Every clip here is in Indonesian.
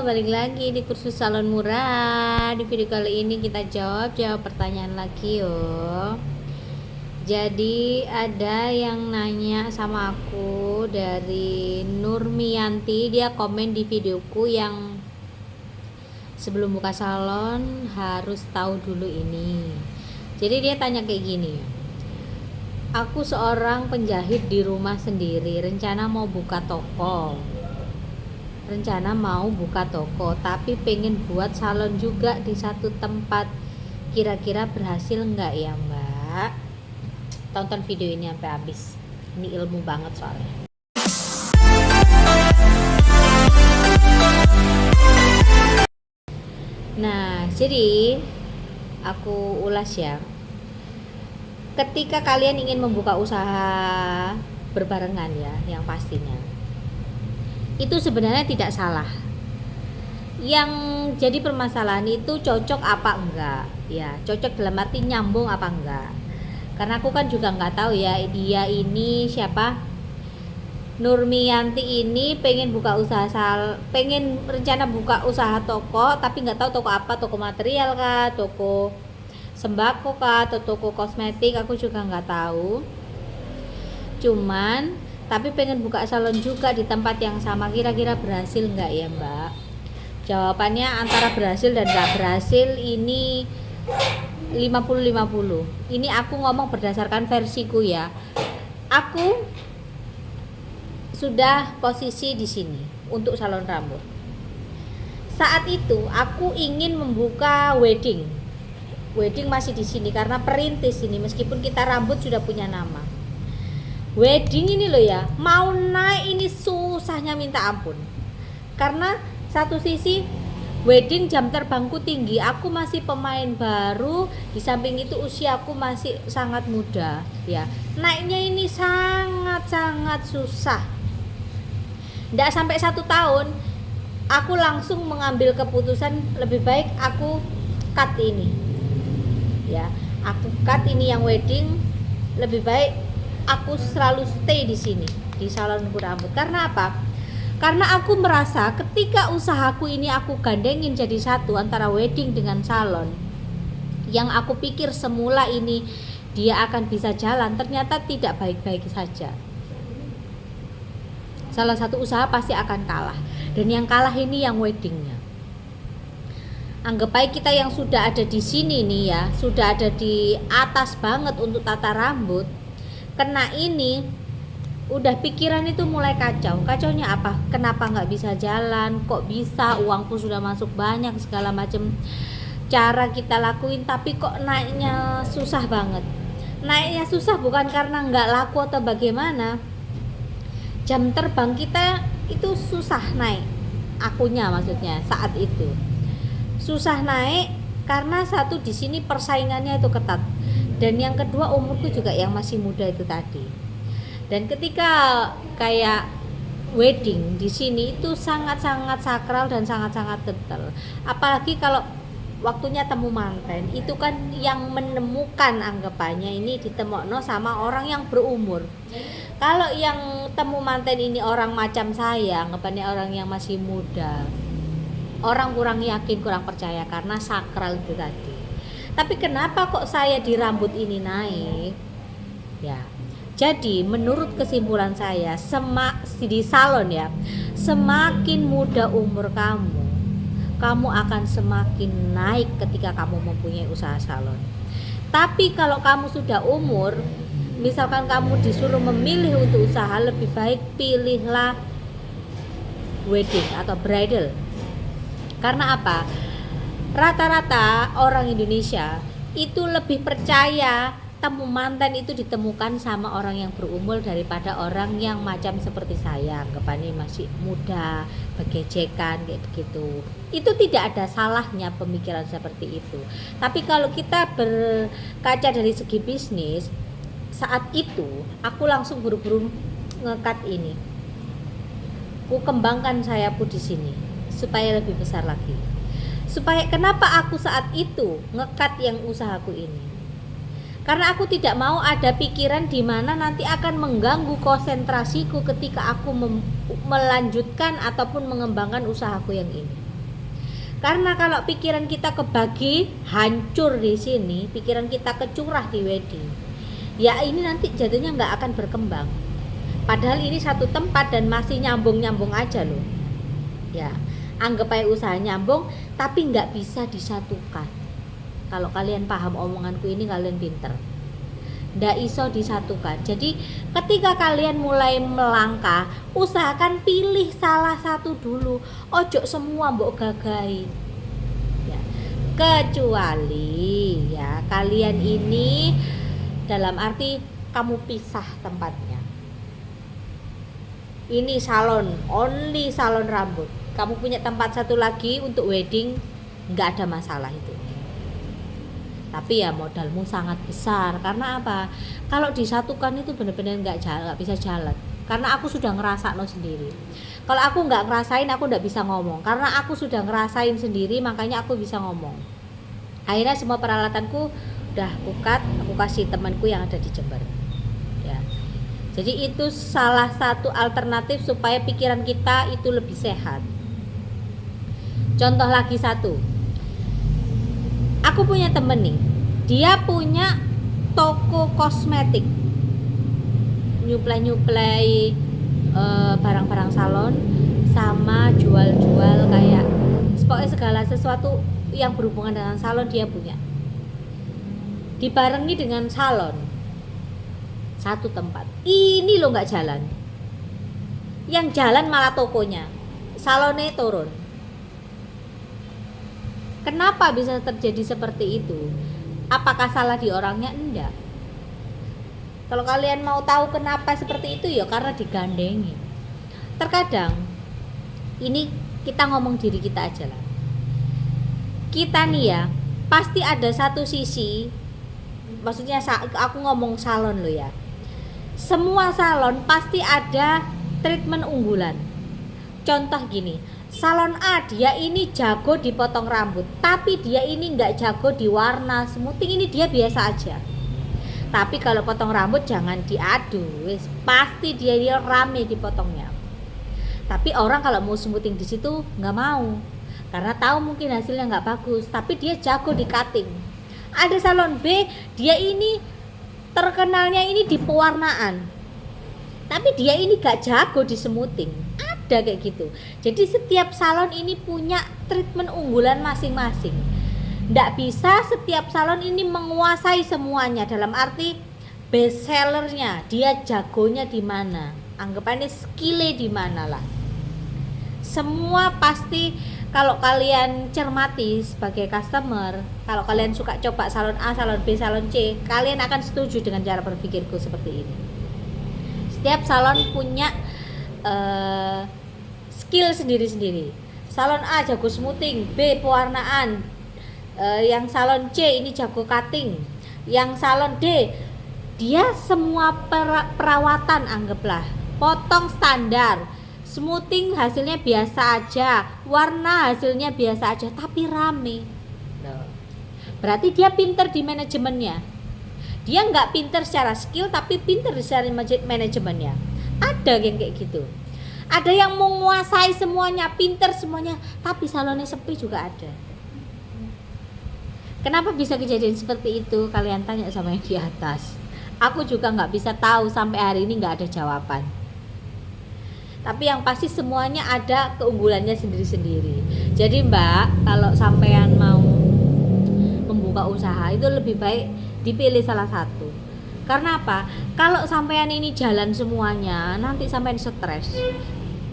balik lagi di kursus salon murah. Di video kali ini kita jawab pertanyaan lagi yo. Jadi ada yang nanya sama aku dari Nurmianti, dia komen di videoku yang sebelum buka salon harus tahu dulu ini. Jadi dia tanya kayak gini, aku seorang penjahit di rumah sendiri, rencana mau buka toko, tapi pengen buat salon juga di satu tempat. Kira-kira berhasil nggak ya Mbak? Tonton video ini sampai habis, ini ilmu banget soalnya. Nah, jadi aku ulas ya. Ketika kalian ingin membuka usaha berbarengan ya, yang pastinya itu sebenarnya tidak salah. Yang jadi permasalahan itu cocok apa enggak ya, cocok dalam arti nyambung apa enggak. Karena aku kan juga nggak tahu ya, dia ini siapa, Nurmianti ini pengen buka usaha pengen rencana buka usaha toko, tapi nggak tahu toko apa, toko material kah, toko sembako kah, atau toko kosmetik, aku juga nggak tahu. Cuman tapi pengen buka salon juga di tempat yang sama. Kira-kira berhasil nggak ya Mbak? Jawabannya antara berhasil dan nggak berhasil ini 50-50. Ini aku ngomong berdasarkan versiku ya. Aku sudah posisi di sini untuk salon rambut. Saat itu aku ingin membuka wedding masih di sini karena perintis ini, meskipun kita rambut sudah punya nama. Wedding ini loh ya, mau naik ini susahnya minta ampun. Karena satu sisi wedding jam terbangku tinggi, aku masih pemain baru, di samping itu usiaku masih sangat muda ya. Naiknya ini sangat susah. Nggak sampai 1 tahun, aku langsung mengambil keputusan lebih baik aku cut ini ya. Aku cut ini yang wedding, lebih baik aku selalu stay di sini di salon rambut. Karena apa? Karena aku merasa ketika usahaku ini aku gandengin jadi satu antara wedding dengan salon, yang aku pikir semula ini dia akan bisa jalan, ternyata tidak baik-baik saja. Salah satu usaha pasti akan kalah, dan yang kalah ini yang weddingnya. Anggap baik kita yang sudah ada di sini nih ya, sudah ada di atas banget untuk tata rambut, kena ini udah pikiran itu mulai kacau. Kacaunya apa? Kenapa nggak bisa jalan? Kok bisa? Uangku sudah masuk banyak, segala macam cara kita lakuin, tapi kok naiknya susah banget. Naiknya susah bukan karena nggak laku atau bagaimana. Jam terbang kita itu susah naik, akunya maksudnya saat itu susah naik karena satu di sini persaingannya itu ketat, dan yang kedua umurku juga yang masih muda itu tadi. Dan ketika kayak wedding di sini itu sangat-sangat sakral dan sangat-sangat kental, apalagi kalau waktunya temu manten, itu kan yang menemukan anggapannya ini ditemokno sama orang yang berumur. Kalau yang temu manten ini orang macam saya, anggapannya orang yang masih muda, orang kurang yakin, kurang percaya karena sakral itu tadi. Tapi kenapa kok saya di rambut ini naik? Ya, jadi menurut kesimpulan saya, di salon ya, semakin muda umur kamu akan semakin naik ketika kamu mempunyai usaha salon. Tapi kalau kamu sudah umur, misalkan kamu disuruh memilih untuk usaha, lebih baik pilihlah wedding atau bridal. Karena apa? Rata-rata orang Indonesia itu lebih percaya temu manten itu ditemukan sama orang yang berumur daripada orang yang macam seperti saya, anggapannya masih muda, begejekan kayak begitu. Itu tidak ada salahnya pemikiran seperti itu. Tapi kalau kita berkaca dari segi bisnis, saat itu aku langsung buru-buru ngekat ini. Ku kembangkan sayapku di sini supaya lebih besar lagi. Supaya kenapa aku saat itu ngekat yang usahaku ini? Karena aku tidak mau ada pikiran di mana nanti akan mengganggu konsentrasiku ketika aku melanjutkan ataupun mengembangkan usahaku yang ini. Karena kalau pikiran kita kebagi, hancur di sini, pikiran kita kecurah di wedding, ya ini nanti jatuhnya nggak akan berkembang. Padahal ini satu tempat dan masih nyambung-nyambung aja loh. Ya, anggap aja usaha nyambung, tapi nggak bisa disatukan. Kalau kalian paham omonganku ini, kalian pinter. Nggak iso disatukan. Jadi ketika kalian mulai melangkah, usahakan pilih salah satu dulu. Ojo semua mbok gagai. Ya. Kecuali ya kalian ini dalam arti kamu pisah tempatnya. Ini salon, only salon rambut. Kamu punya tempat satu lagi untuk wedding, nggak ada masalah itu. Tapi ya modalmu sangat besar. Karena apa? Kalau disatukan itu benar-benar nggak bisa jalan. Karena aku sudah ngerasain sendiri. Kalau aku nggak ngerasain, aku nggak bisa ngomong. Karena aku sudah ngerasain sendiri, makanya aku bisa ngomong. Akhirnya semua peralatanku udah aku kasih temanku yang ada di Jember. Ya. Jadi itu salah satu alternatif supaya pikiran kita itu lebih sehat. Contoh lagi satu. Aku punya temen nih, dia punya toko kosmetik, nyuplai barang-barang salon, sama jual-jual kayak pokoknya segala sesuatu yang berhubungan dengan salon dia punya. Dibarengi dengan salon, satu tempat. Ini lo nggak jalan, yang jalan malah tokonya, salonnya turun. Kenapa bisa terjadi seperti itu? Apakah salah di orangnya? Enggak. Kalau kalian mau tahu kenapa seperti itu, ya karena digandengi. Terkadang ini kita ngomong diri kita aja lah. Kita nih ya, pasti ada satu sisi, maksudnya aku ngomong salon lo ya. Semua salon pasti ada treatment unggulan. Contoh gini, salon A dia ini jago dipotong rambut, tapi dia ini nggak jago di warna smoothing, ini dia biasa aja. Tapi kalau potong rambut jangan diadu, pasti dia rame dipotongnya. Tapi orang kalau mau smoothing di situ nggak mau, karena tahu mungkin hasilnya nggak bagus, tapi dia jago di cutting. Ada salon B, dia ini terkenalnya ini di pewarnaan, tapi dia ini nggak jago di smoothing. Ada kayak gitu. Jadi setiap salon ini punya treatment unggulan masing-masing. Nggak bisa setiap salon ini menguasai semuanya, dalam arti best sellernya, dia jagonya di mana, anggapannya skillnya di mana lah. Semua pasti kalau kalian cermati sebagai customer, kalau kalian suka coba salon A, salon B, salon C, kalian akan setuju dengan cara berpikirku seperti ini. Setiap salon punya skill sendiri-sendiri. Salon A jago smoothing, B pewarnaan, yang salon C ini jago cutting, yang salon D dia semua perawatan, anggaplah potong standar, smoothing hasilnya biasa aja, warna hasilnya biasa aja, tapi rame. Berarti dia pinter di manajemennya. Dia nggak pinter secara skill, tapi pinter secara manajemennya. Ada yang kayak gitu. Ada yang menguasai semuanya, pinter semuanya, tapi salonnya sepi juga ada. Kenapa bisa kejadian seperti itu? Kalian tanya sama yang di atas. Aku juga nggak bisa tahu, sampai hari ini nggak ada jawaban. Tapi yang pasti semuanya ada keunggulannya sendiri-sendiri. Jadi Mbak, kalau sampean mau membuka usaha itu lebih baik dipilih salah satu. Karena apa? Kalau sampean ini jalan semuanya, nanti sampean stres.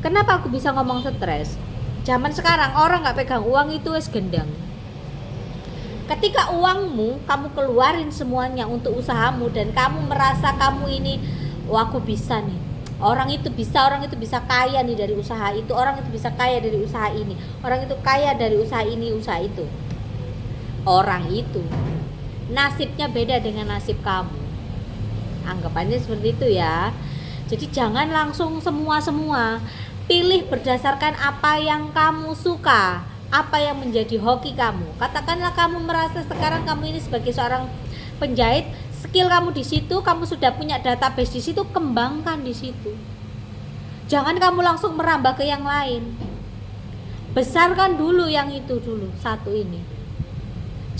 Kenapa aku bisa ngomong stres? Zaman sekarang orang nggak pegang uang itu wes gendang. Ketika uangmu kamu keluarin semuanya untuk usahamu dan kamu merasa kamu ini, wah aku bisa nih. Orang itu bisa kaya nih dari usaha itu, orang itu bisa kaya dari usaha ini, orang itu kaya dari usaha ini, usaha itu. Orang itu nasibnya beda dengan nasib kamu. Anggapannya seperti itu ya. Jadi jangan langsung semua. Pilih berdasarkan apa yang kamu suka, apa yang menjadi hoki kamu. Katakanlah kamu merasa sekarang kamu ini sebagai seorang penjahit, skill kamu di situ, kamu sudah punya database di situ, kembangkan di situ. Jangan kamu langsung merambah ke yang lain. Besarkan dulu yang itu dulu, satu ini.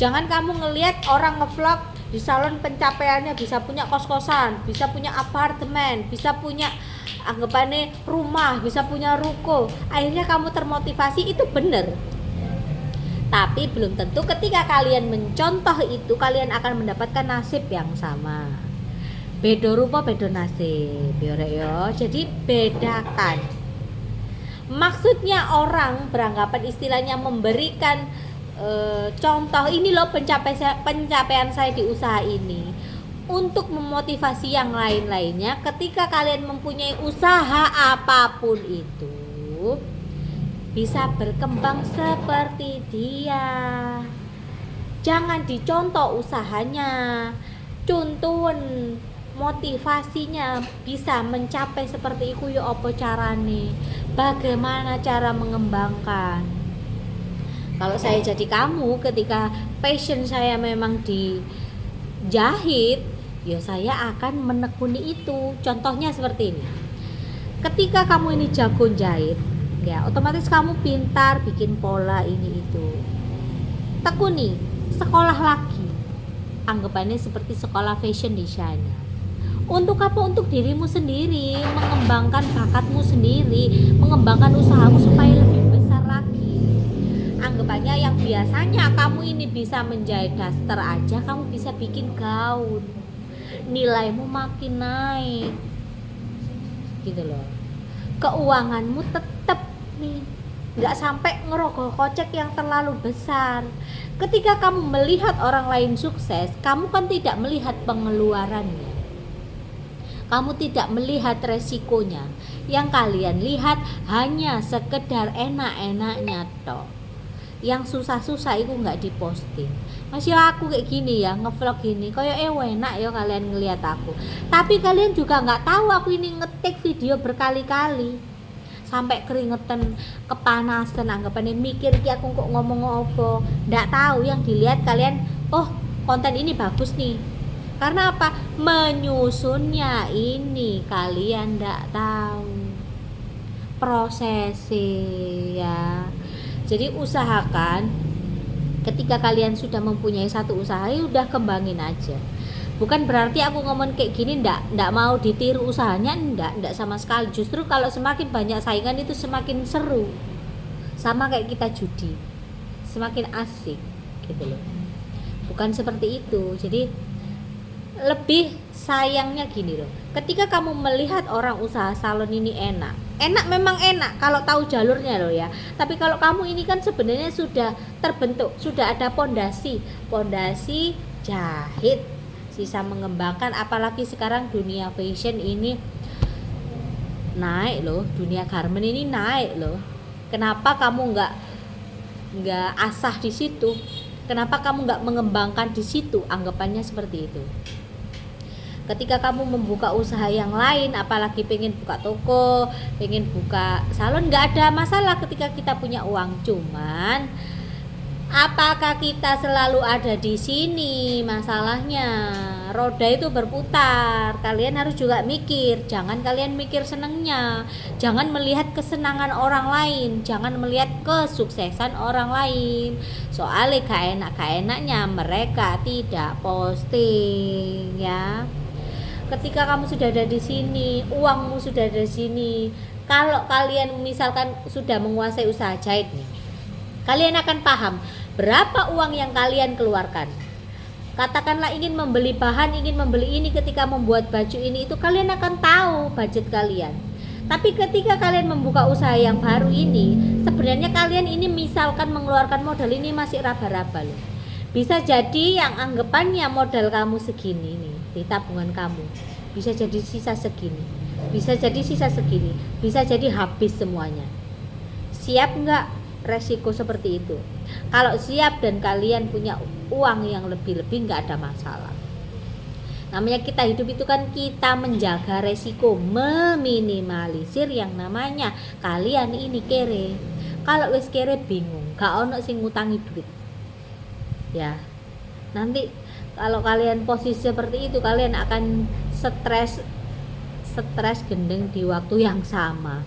Jangan kamu ngelihat orang ngevlog di salon pencapaiannya bisa punya kos-kosan, bisa punya apartemen, bisa punya anggapannya rumah, bisa punya ruko. Akhirnya kamu termotivasi, itu benar. Tapi belum tentu ketika kalian mencontoh itu kalian akan mendapatkan nasib yang sama. Beda rupa beda nasib, yo. Jadi bedakan. Maksudnya orang beranggapan istilahnya memberikan contoh, ini loh pencapaian saya di usaha ini, untuk memotivasi yang lain-lainnya. Ketika kalian mempunyai usaha apapun itu bisa berkembang seperti dia. Jangan dicontoh usahanya, contohin motivasinya bisa mencapai seperti itu. Ya apa carane, bagaimana cara mengembangkan. Kalau saya jadi kamu, ketika passion saya memang di jahit, ya saya akan menekuni itu. Contohnya seperti ini, ketika kamu ini jago jahit, ya otomatis kamu pintar bikin pola ini itu, tekuni, sekolah lagi, anggapannya seperti sekolah fashion designer. Untuk apa? Untuk dirimu sendiri, mengembangkan bakatmu sendiri, mengembangkan usahamu supaya lebih besar lagi. Anggapannya yang biasanya kamu ini bisa menjahit daster aja, kamu bisa bikin gaun, nilaimu makin naik gitu loh. Keuanganmu tetap nih, nggak sampai ngerogoh kocek yang terlalu besar. Ketika kamu melihat orang lain sukses, kamu kan tidak melihat pengeluarannya, kamu tidak melihat resikonya. Yang kalian lihat hanya sekedar enak-enaknya toh. Yang susah-susah itu nggak diposting. Masih aku kayak gini ya, ngevlog gini, kayak enak ya kalian ngelihat aku. Tapi kalian juga nggak tahu aku ini ngetik video berkali-kali sampai keringetan, kepanasan, anggapannya mikir ki aku kok ngomong apa. Nggak tahu, yang dilihat kalian, oh konten ini bagus nih. Karena apa? Menyusunnya ini kalian nggak tahu prosesnya ya. Jadi usahakan ketika kalian sudah mempunyai satu usaha, ya udah kembangin aja. Bukan berarti aku ngomong kayak gini ndak mau ditiru usahanya, ndak sama sekali. Justru kalau semakin banyak saingan itu semakin seru. Sama kayak kita judi, semakin asik gitu loh. Bukan seperti itu. Jadi lebih sayangnya gini loh, ketika kamu melihat orang usaha salon ini enak memang enak kalau tahu jalurnya loh ya. Tapi kalau kamu ini kan sebenarnya sudah terbentuk, sudah ada pondasi jahit, sisa mengembangkan. Apalagi sekarang dunia fashion ini naik loh, dunia garment ini naik loh. Kenapa kamu nggak asah di situ? Kenapa kamu nggak mengembangkan di situ? Anggapannya seperti itu. Ketika kamu membuka usaha yang lain, apalagi pengen buka toko, pengen buka salon, nggak ada masalah ketika kita punya uang. Cuman apakah kita selalu ada di sini? Masalahnya roda itu berputar. Kalian harus juga mikir. Jangan kalian mikir senengnya, jangan melihat kesenangan orang lain, jangan melihat kesuksesan orang lain. Soalnya gak enaknya mereka tidak posting ya. Ketika kamu sudah ada di sini, uangmu sudah ada di sini. Kalau kalian misalkan sudah menguasai usaha jahit nih, kalian akan paham berapa uang yang kalian keluarkan. Katakanlah ingin membeli bahan, ingin membeli ini, ketika membuat baju ini itu kalian akan tahu budget kalian. Tapi ketika kalian membuka usaha yang baru ini, sebenarnya kalian ini misalkan mengeluarkan modal ini masih raba-raba loh. Bisa jadi yang anggapannya modal kamu segini nih di tabungan kamu, bisa jadi sisa segini, bisa jadi sisa segini, bisa jadi habis semuanya. Siap nggak resiko seperti itu? Kalau siap dan kalian punya uang yang lebih-lebih, nggak ada masalah. Namanya kita hidup itu kan kita menjaga resiko, meminimalisir yang namanya kalian ini kere. Kalau wis kere bingung, gak ono sing ngutangi duit ya. Nanti kalau kalian posisi seperti itu, kalian akan stres gendeng di waktu yang sama.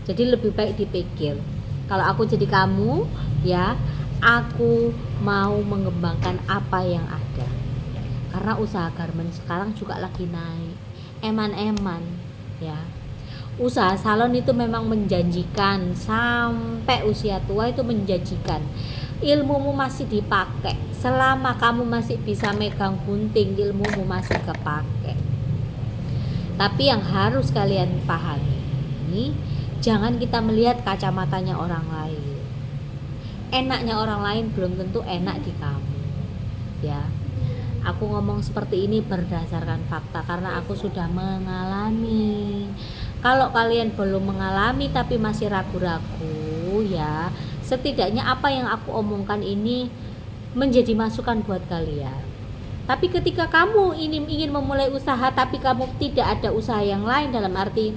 Jadi lebih baik dipikir Kalau aku jadi kamu, ya, aku mau mengembangkan apa yang ada. Karena usaha garment sekarang juga lagi naik, eman-eman, ya. Usaha salon itu memang menjanjikan, sampai usia tua itu menjanjikan. Ilmumu masih dipakai, selama kamu masih bisa megang gunting, ilmumu masih kepake. Tapi yang harus kalian pahami, jangan kita melihat kacamatanya orang lain. Enaknya orang lain belum tentu enak di kamu, ya. Aku ngomong seperti ini berdasarkan fakta karena aku sudah mengalami. Kalau kalian belum mengalami tapi masih ragu-ragu, ya, setidaknya apa yang aku omongkan ini menjadi masukan buat kalian. Tapi ketika kamu ingin memulai usaha tapi kamu tidak ada usaha yang lain, dalam arti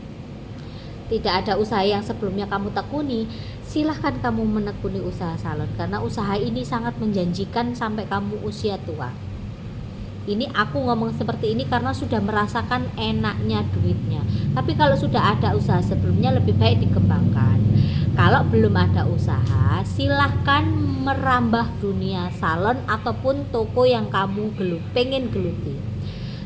tidak ada usaha yang sebelumnya kamu tekuni, silahkan kamu menekuni usaha salon karena usaha ini sangat menjanjikan sampai kamu usia tua. Ini aku ngomong seperti ini karena sudah merasakan enaknya duitnya. Tapi kalau sudah ada usaha sebelumnya lebih baik dikembangkan. Kalau belum ada usaha, silahkan merambah dunia salon ataupun toko yang kamu pengen geluti.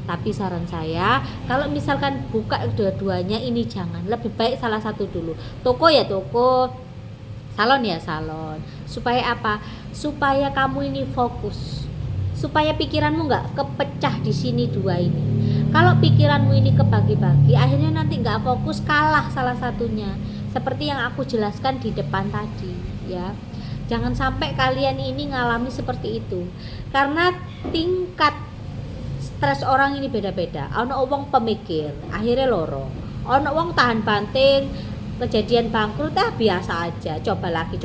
Tapi saran saya, kalau misalkan buka dua-duanya ini jangan, lebih baik salah satu dulu. Toko ya toko, salon ya salon. Supaya apa? Supaya kamu ini fokus. Supaya pikiranmu nggak kepecah di sini dua ini. Kalau pikiranmu ini kebagi-bagi, akhirnya nanti nggak fokus, kalah salah satunya. Seperti yang aku jelaskan di depan tadi, ya. Jangan sampai kalian ini ngalami seperti itu. Karena tingkat stres orang ini beda-beda. Ono wong pemikir, akhirnya loro. Ono wong tahan banting, kejadian bangkrut biasa aja, coba lagi.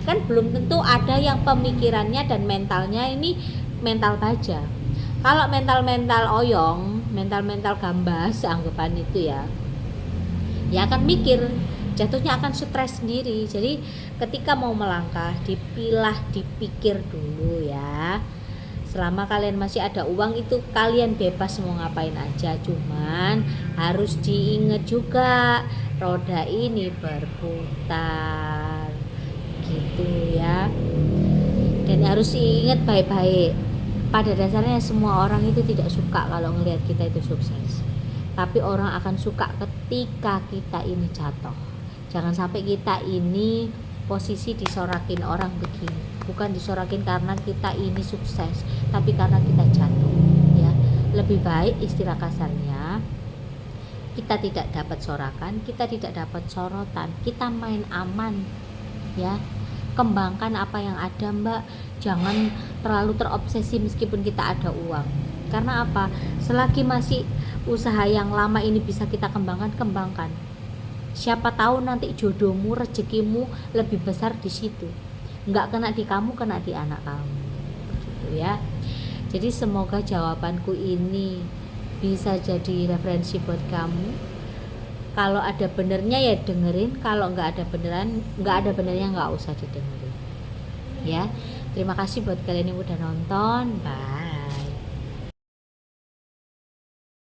Kan belum tentu ada yang pemikirannya dan mentalnya ini mental baja. Kalau mental oyong, mental gambas, anggapan itu ya akan mikir, jatuhnya akan stres sendiri. Jadi ketika mau melangkah, dipikir dulu ya. Selama kalian masih ada uang itu kalian bebas mau ngapain aja, cuman harus diingat juga roda ini berputar gitu ya. Dan harus diingat baik-baik, pada dasarnya semua orang itu tidak suka kalau ngelihat kita itu sukses, tapi orang akan suka ketika kita ini jatuh. Jangan sampai kita ini posisi disorakin orang begini, bukan disorakin karena kita ini sukses, tapi karena kita jatuh, ya. Lebih baik istilah kasarnya, kita tidak dapat sorakan, kita tidak dapat sorotan, kita main aman, ya. Kembangkan apa yang ada, Mbak. Jangan terlalu terobsesi meskipun kita ada uang. Karena apa? Selagi masih usaha yang lama ini bisa kita kembangkan. Siapa tahu nanti jodohmu, rezekimu lebih besar di situ. Enggak kena di kamu, kena di anak kamu. Gitu ya. Jadi semoga jawabanku ini bisa jadi referensi buat kamu. Kalau ada benernya ya dengerin, kalau nggak ada benernya nggak usah didengerin, ya. Terima kasih buat kalian yang udah nonton, bye.